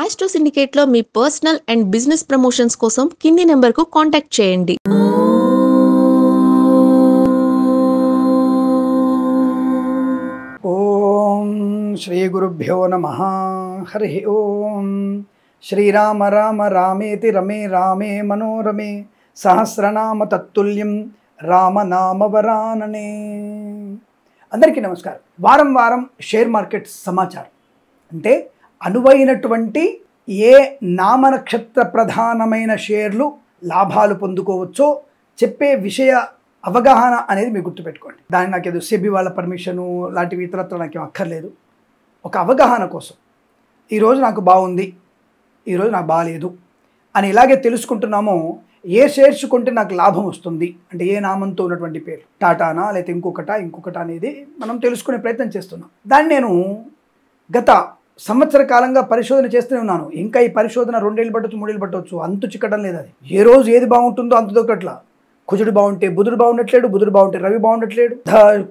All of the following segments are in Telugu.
ఆస్ట్రో సిండికేట్లో మీ పర్సనల్ అండ్ బిజినెస్ ప్రమోషన్స్ కోసం కింది నెంబర్కు కాంటాక్ట్ చేయండి. ఓం శ్రీ గురుభ్యో నమః. హరి ఓం. శ్రీరామ రామ రామేతి రమే రామే మనోరమే సహస్రనామ తత్తుల్యం రామనామ వరాననే. అందరికీ నమస్కారం. వారం వారం షేర్ మార్కెట్ సమాచారం అంటే అనువైనటువంటి ఏ నామనక్షత్ర ప్రధానమైన షేర్లు లాభాలు పొందుకోవచ్చో చెప్పే విషయ అవగాహన అనేది మీరు గుర్తుపెట్టుకోండి. దానికి నాకు ఏదో సెబీ వాళ్ళ పర్మిషను లాంటివి ఇతరత్ర నాకేం అక్కర్లేదు. ఒక అవగాహన కోసం ఈరోజు నాకు బాగుంది, ఈరోజు నాకు బాగాలేదు అని ఇలాగే తెలుసుకుంటున్నామో ఏ షేర్స్ కొంటే నాకు లాభం వస్తుంది అంటే ఏ నామంతో ఉన్నటువంటి పేరు టాటానా లేకపోతే ఇంకొకట అనేది మనం తెలుసుకునే ప్రయత్నం చేస్తున్నాం. దాన్ని నేను గత సంవత్సర కాలంగా పరిశోధన చేస్తూనే ఉన్నాను. ఇంకా ఈ పరిశోధన 2 ఏళ్ళు పట్టవచ్చు, 3 ఏళ్ళు పట్టవచ్చు, అంతు చిక్కడం లేదు. అది ఏ రోజు ఏది బాగుంటుందో అంత దొక్కట్లా. కుజుడు బాగుంటే బుధుడు బాగుండట్లేడు, బుధుడు బాగుంటే రవి బాగుండట్లేడు.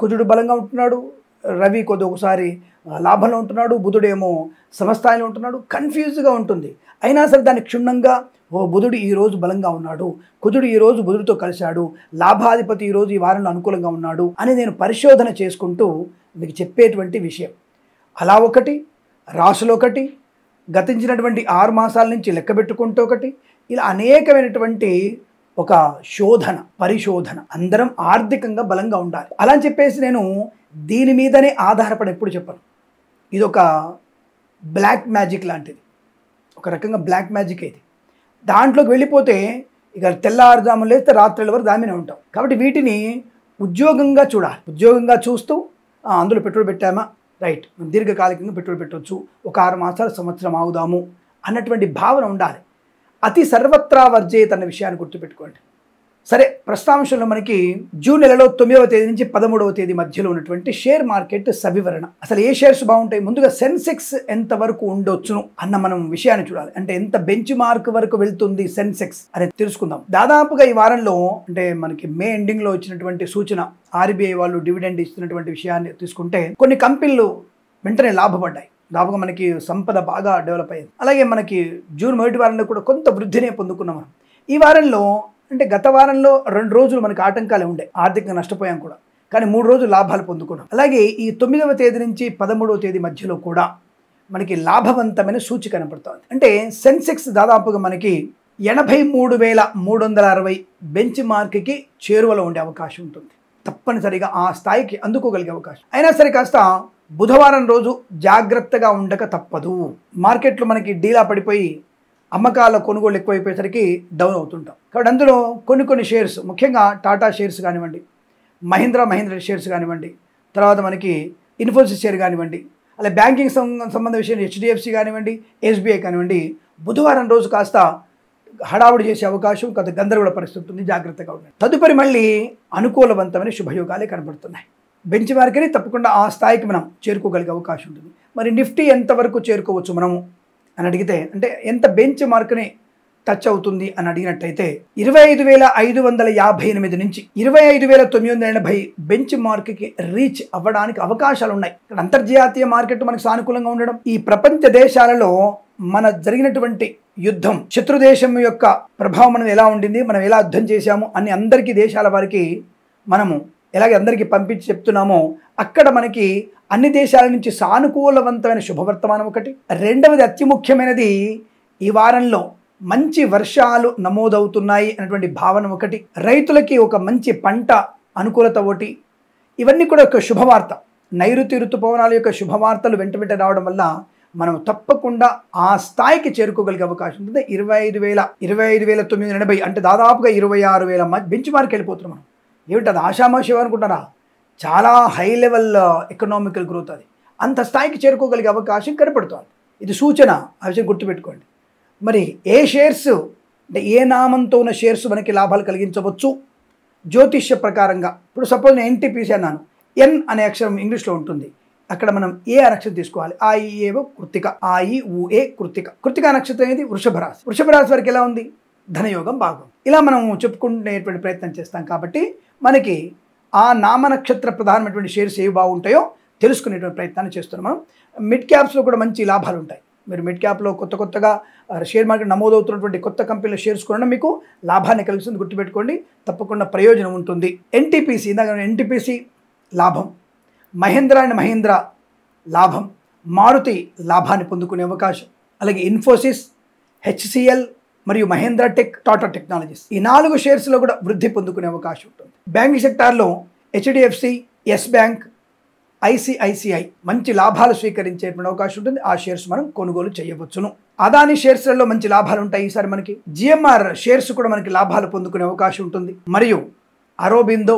కుజుడు బలంగా ఉంటున్నాడు, రవి ఒకసారి లాభంలో ఉంటున్నాడు, బుధుడేమో సమస్థాయిలో ఉంటున్నాడు. కన్ఫ్యూజ్గా ఉంటుంది. అయినా సరే దాన్ని క్షుణ్ణంగా బుధుడు ఈరోజు బలంగా ఉన్నాడు, కుజుడు ఈరోజు బుధుడితో కలిశాడు, లాభాధిపతి ఈరోజు ఈ వారంలో అనుకూలంగా ఉన్నాడు అని నేను పరిశోధన చేసుకుంటూ మీకు చెప్పేటువంటి విషయం. అలా ఒకటి, రాసులు ఒకటి, గతించినటువంటి 6 మాసాల నుంచి లెక్క పెట్టుకుంటూ ఒకటి, ఇలా అనేకమైనటువంటి ఒక పరిశోధన. అందరం ఆర్థికంగా బలంగా ఉండాలి. అలా అని చెప్పేసి నేను దీని మీదనే ఆధారపడి ఎప్పుడు చెప్పను. ఇది ఒక బ్లాక్ మ్యాజిక్ లాంటిది, ఒక రకంగా బ్లాక్ మ్యాజిక్ ఇది. దాంట్లోకి వెళ్ళిపోతే ఇక తెల్లారుజాము లేస్తే రాత్రుల వరకు దామినే ఉంటాం. కాబట్టి వీటిని ఉద్యోగంగా చూడాలి. ఉద్యోగంగా చూస్తూ అందులో పెట్టుబడి పెట్టామా, రైట్, దీర్ఘకాలికంగా పెట్టుబడి పెట్టవచ్చు, ఒక 6 మాసాలు సంవత్సరం ఆగుదాము అన్నటువంటి భావన ఉండాలి. అతి సర్వత్రా వర్జేత్ అన్న విషయాన్ని గుర్తుపెట్టుకోండి. సరే, ప్రస్తాంశంలో మనకి జూన్ నెలలో 9వ తేదీ నుంచి 13వ తేదీ మధ్యలో ఉన్నటువంటి షేర్ మార్కెట్ సవివరణ. అసలు ఏ షేర్స్ బాగుంటాయి, ముందుగా సెన్సెక్స్ ఎంత వరకు ఉండొచ్చును అన్న మనం విషయాన్ని చూడాలి. అంటే ఎంత బెంచ్ మార్క్ వరకు వెళ్తుంది సెన్సెక్స్ అనేది తెలుసుకుందాం. దాదాపుగా ఈ వారంలో అంటే మనకి మే ఎండింగ్ లో ఇచ్చినటువంటి సూచన, ఆర్బీఐ వాళ్ళు డివిడెండ్ ఇస్తున్నటువంటి విషయాన్ని తీసుకుంటే కొన్ని కంపెనీలు వెంటనే లాభపడ్డాయి. దాదాపుగా మనకి సంపద బాగా డెవలప్ అయ్యింది. అలాగే మనకి జూన్ మొదటి వారంలో కూడా కొంత వృద్ధినే పొందుకున్నాం మనం. ఈ వారంలో అంటే గత వారంలో 2 రోజులు మనకి ఆటంకాలే ఉండే, ఆర్థికంగా నష్టపోయాం కూడా, కానీ 3 రోజులు లాభాలు పొందుకున్నాం. అలాగే ఈ 9వ తేదీ నుంచి 13వ తేదీ మధ్యలో కూడా మనకి లాభవంతమైన సూచి కనపడుతుంది. అంటే సెన్సెక్స్ దాదాపుగా మనకి 83,360 బెంచ్ మార్క్కి చేరువలో ఉండే అవకాశం ఉంటుంది. తప్పనిసరిగా ఆ స్థాయికి అందుకోగలిగే అవకాశం. అయినా సరే కాస్త బుధవారం రోజు జాగ్రత్తగా ఉండక తప్పదు. మార్కెట్లు మనకి డీలా పడిపోయి అమ్మకాల కొనుగోలు ఎక్కువైపోయేసరికి డౌన్ అవుతుంటాం. కాబట్టి అందులో కొన్ని షేర్స్, ముఖ్యంగా టాటా షేర్స్ కానివ్వండి, మహీంద్రా షేర్స్ కానివ్వండి, తర్వాత మనకి ఇన్ఫోసిస్ షేర్ కానివ్వండి, అలా బ్యాంకింగ్ సంబంధ విషయం హెచ్డిఎఫ్సి కానివ్వండి, ఎస్బీఐ కానివ్వండి, బుధవారం రోజు కాస్త హడావుడి చేసే అవకాశం, కొంత గందరగోళ పరిస్థితి ఉంటుంది. జాగ్రత్తగా ఉండండి. తదుపరి మళ్ళీ అనుకూలవంతమైన శుభయోగాలే కనబడుతున్నాయి. బెంచ్ మార్కెట్ని తప్పకుండా ఆ స్థాయికి మనం చేరుకోగలిగే అవకాశం ఉంటుంది. మరి నిఫ్టీ ఎంతవరకు చేరుకోవచ్చు మనము అని అడిగితే, అంటే ఎంత బెంచ్ మార్క్ని టచ్ అవుతుంది అని అడిగినట్టయితే 25,558 నుంచి 25,980 బెంచ్ మార్క్కి రీచ్ అవ్వడానికి అవకాశాలు ఉన్నాయి. ఇక్కడ అంతర్జాతీయ మార్కెట్ మనకు సానుకూలంగా ఉండడం, ఈ ప్రపంచ దేశాలలో మన జరిగినటువంటి యుద్ధం, శత్రుదేశం యొక్క ప్రభావం మనం ఎలా ఉండింది, మనం ఎలా యుద్ధం చేశాము అని అందరికీ దేశాల వారికి మనము ఎలాగే అందరికీ పంపించి చెప్తున్నామో, అక్కడ మనకి అన్ని దేశాల నుంచి సానుకూలవంతమైన శుభవర్తమానం ఒకటి. రెండవది అతి ముఖ్యమైనది, ఈ వారంలో మంచి వర్షాలు నమోదవుతున్నాయి అనేటువంటి భావన ఒకటి. రైతులకి ఒక మంచి పంట అనుకూలత ఒకటి. ఇవన్నీ కూడా ఒక శుభవార్త. నైరుతి ఋతుపవనాల యొక్క శుభవార్తలు వెంట రావడం వల్ల మనం తప్పకుండా ఆ స్థాయికి చేరుకోగలిగే అవకాశం ఉంటుంది. 25,980 అంటే దాదాపుగా 26,000 బెంచ్ మార్క్ వెళ్ళిపోతున్నాం మనం. ఏమిటి అది ఆషామాషి అనుకుంటారా? చాలా హై లెవెల్ ఎకనామికల్ గ్రోత్. అది అంత స్థాయికి చేరుకోగలిగే అవకాశం కనపడుతుంది. ఇది సూచన, ఆ విషయం గుర్తుపెట్టుకోండి. మరి ఏ షేర్స్ అంటే ఏ నామంతో ఉన్న షేర్స్ మనకి లాభాలు కలిగించవచ్చు జ్యోతిష్య ప్రకారంగా? ఇప్పుడు సపోజ్ నేను ఎన్టీపీసీ అన్నాను, ఎన్ అనే అక్షరం ఇంగ్లీష్లో ఉంటుంది, అక్కడ మనం ఏ నక్షత్రం తీసుకోవాలి. ఆయిఏవో కృత్తిక, ఆయిఊఏ కృత్తిక. కృత్తిక నక్షత్రం అనేది వృషభ రాశి. వృషభ రాశి వరకు ఎలా ఉంది? ధనయోగం బాగుంది. ఇలా మనం చెప్పుకునేటువంటి ప్రయత్నం చేస్తాం. కాబట్టి మనకి ఆ నామనక్షత్ర ప్రధానమైనటువంటి షేర్స్ ఏవి బాగుంటాయో తెలుసుకునేటువంటి ప్రయత్నాన్ని చేస్తున్నాం. మనం మిడ్ క్యాప్స్లో కూడా మంచి లాభాలు ఉంటాయి. మీరు మిడ్ క్యాప్లో కొత్తగా షేర్ మార్కెట్ నమోదవుతున్నటువంటి కొత్త కంపెనీల షేర్స్ కొనడం మీకు లాభాన్ని కలిగిస్తుంది. గుర్తుపెట్టుకోండి, తప్పకుండా ప్రయోజనం ఉంటుంది. ఎన్టీపీసీ, ఇందాక ఎన్టీపీసీ లాభం, మహేంద్ర అండ్ మహేంద్ర లాభం, మారుతి లాభాన్ని పొందుకునే అవకాశం, అలాగే ఇన్ఫోసిస్, హెచ్సిఎల్ మరియు మహేంద్ర టెక్, టాటా టెక్నాలజీస్, ఈ 4 షేర్స్లో కూడా వృద్ధి పొందుకునే అవకాశం ఉంటుంది. బ్యాంకింగ్ సెక్టార్లో హెచ్డిఎఫ్సి, ఎస్ బ్యాంక్, ఐసిఐసిఐ మంచి లాభాలు స్వీకరించేటువంటి అవకాశం ఉంటుంది. ఆ షేర్స్ మనం కొనుగోలు చేయవచ్చును. అదాని షేర్స్లలో మంచి లాభాలు ఉంటాయి. ఈసారి మనకి జిఎంఆర్ షేర్స్ కూడా మనకి లాభాలు పొందుకునే అవకాశం ఉంటుంది. మరియు అరోబిందో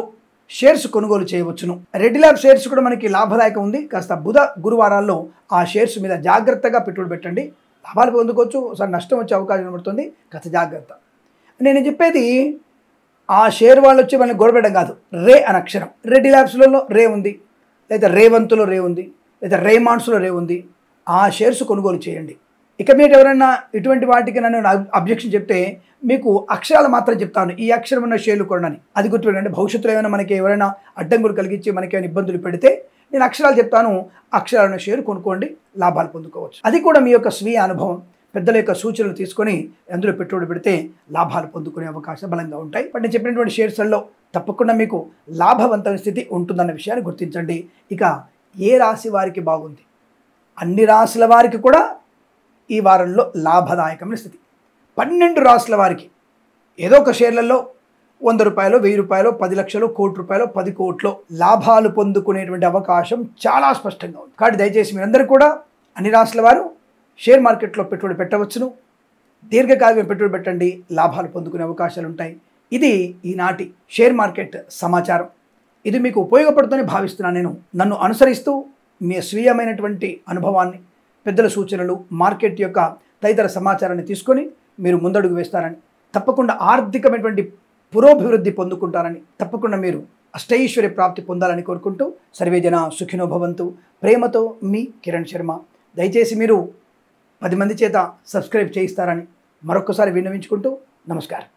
షేర్స్ కొనుగోలు చేయవచ్చును. రెడ్డి ల్యాబ్ షేర్స్ కూడా మనకి లాభదాయకం ఉంది. కాస్త బుధ గురువారాల్లో ఆ షేర్స్ మీద జాగ్రత్తగా పెట్టుబడి పెట్టండి. లాభాలు పొందుకోవచ్చు, ఒకసారి నష్టం వచ్చే అవకాశం కనబడుతుంది. కాస్త జాగ్రత్త. నేను చెప్పేది ఆ షేర్ వాళ్ళు వచ్చి మనల్ని గొడవడం కాదు. రే అని అక్షరం, రెడ్డి ల్యాబ్స్లలో రే ఉంది, లేదా రేవంత్లో రే ఉంది, లేదా రేమాండ్స్లో రే ఉంది. ఆ షేర్స్ కొనుగోలు చేయండి. ఇక మీరు ఎవరైనా ఇటువంటి వాటికి నన్ను అబ్జెక్షన్ చెప్తే మీకు అక్షరాలు మాత్రం చెప్తాను, ఈ అక్షరం ఉన్న షేర్లు కొనని. అది గుర్తుపెట్టండి. భవిష్యత్తులో ఏమైనా మనకి ఎవరైనా అడ్డంకులు కలిగించి మనకి ఏమైనా ఇబ్బందులు పెడితే నేను అక్షరాలు చెప్తాను, అక్షరాలను షేర్ కొనుక్కోండి, లాభాలు పొందుకోవచ్చు. అది కూడా మీ యొక్క స్వీయ అనుభవం, పెద్దల యొక్క సూచనలు తీసుకొని అందులో పెట్టుబడి పెడితే లాభాలు పొందుకునే అవకాశం బలంగా ఉంటాయి. బట్ నేను చెప్పినటువంటి షేర్స్లలో తప్పకుండా మీకు లాభవంతమైన స్థితి ఉంటుందన్న విషయాన్ని గుర్తించండి. ఇక ఏ రాశి వారికి బాగుంది? అన్ని రాశుల వారికి కూడా ఈ వారంలో లాభదాయకమైన స్థితి. 12 రాశుల వారికి ఏదో ఒక షేర్లలో 100 రూపాయలు, 1000 రూపాయలు, 10 లక్షలు, కోటి రూపాయలు, 10 కోట్లు లాభాలు పొందుకునేటువంటి అవకాశం చాలా స్పష్టంగా ఉంది. కాబట్టి దయచేసి మీరందరూ కూడా అన్ని రాశుల వారు షేర్ మార్కెట్లో పెట్టుబడి పెట్టవచ్చును. దీర్ఘకాలిక పెట్టుబడి పెట్టండి, లాభాలు పొందుకునే అవకాశాలు ఉంటాయి. ఇది ఈనాటి షేర్ మార్కెట్ సమాచారం. ఇది మీకు ఉపయోగపడుతుందని భావిస్తున్నాను నేను. నన్ను అనుసరిస్తూ మీ స్వీయమైనటువంటి అనుభవాన్ని, పెద్దల సూచనలు, మార్కెట్ యొక్క తదితర సమాచారాన్ని తీసుకొని మీరు ముందడుగు వేస్తారని, తప్పకుండా ఆర్థికమైనటువంటి పురోభివృద్ధి పొందుకుంటారని, తప్పకుండా మీరు అష్టైశ్వర్య ప్రాప్తి పొందాలని కోరుకుంటూ సర్వేజన సుఖినో భవంతు. ప్రేమతో మీ కిరణ్ శర్మ. దయచేసి మీరు 10 మంది చేత సబ్స్క్రైబ్ చేయిస్తారని మరొకసారి విన్నవించుకుంటూ నమస్కారం.